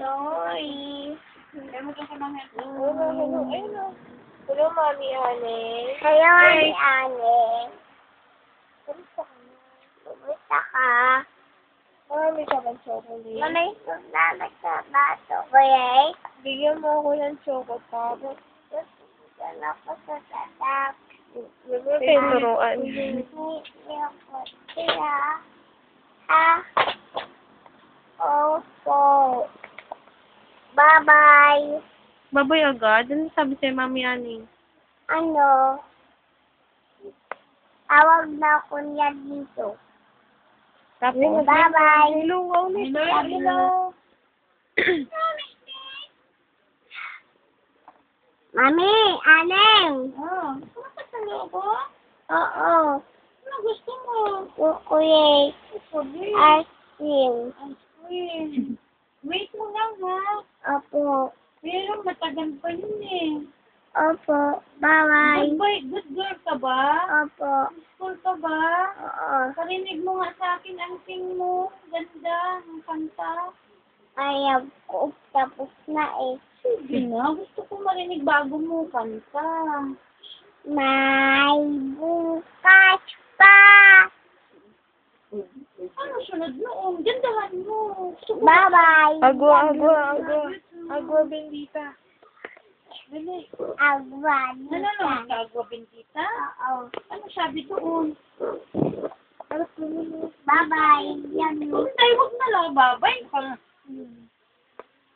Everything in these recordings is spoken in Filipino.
Sorry. Kaya mo ka ng headphone. Hello. Hello, Mami Ane. Hello, Mami Ane. Kamusta ka na? Kumusta ka? Marami ka bang chocolate? Mamay sumamat sa baso ko eh. Bigyan mo ako ng chocolate. Yan ako sa tatak. Huwag kayo turuan. Hindi ako siya. Ha? Opo. Bye-bye. Baboy agad? Ano sabi sa'yo, Mami Ane? Ano? Tawag na ako niya dito. Tapos, Bye-bye. hello, wow, Hello. Mami, Aneng. Oh, kumakas na loob ko? Oo. Ano gusto mo? Kukulit. Sabi. Ice cream. Ice cream. Wait mo lang ha. Opo. Pero matagal pa yun eh. Opo. Bye-bye. Good boy, good girl ka ba? Opo. School ka ba? Oo. Parinig mo nga sa akin ang sing mo. Ganda ng kanta. Ayaw ko. Tapos na eh. Sige na, gusto ko marinig bago mo kanta. May bukas pa. Ano sunod noon? Gandahan mo. Gusto ko Bye-bye. Agua bendita. Dali. Agwa. Nanonood ka, Agua Bendita? Oo. Ano sabi doon? Bye-bye. Yan. Tay, huwag na lang, babay ka.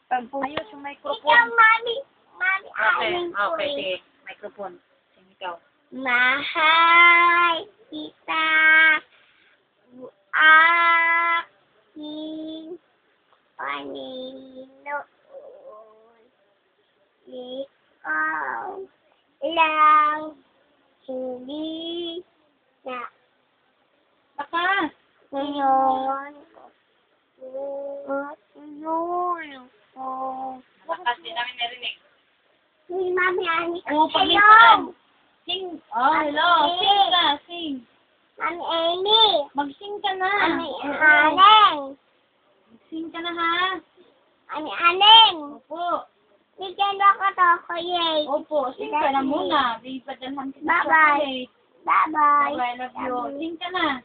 Ayos yung microphone. Ikaw, Mami. Mami, Okay, Aneng ko okay, eh. sige. Microphone. Sing ikaw. Mahal kita, aking Panginoon. Ikaw lang, hindi na Baka. ngayon tulong ko. Malakas din namin narinig. Ni Mami Ani. Oo, pag may Hello! Sing. Oh, hello. Sing ka, sing. Mami Amy. Mag-sing ka na. Mami Aneng. Mag-sing ka na, ha? Mami Aneng. Opo. Bigyan mo ako chocolate. Opo, sing ka na muna. Bipadalhan kita Bye-bye. chocolate. Bye-bye. Bye-bye, I love you. Sing ka na.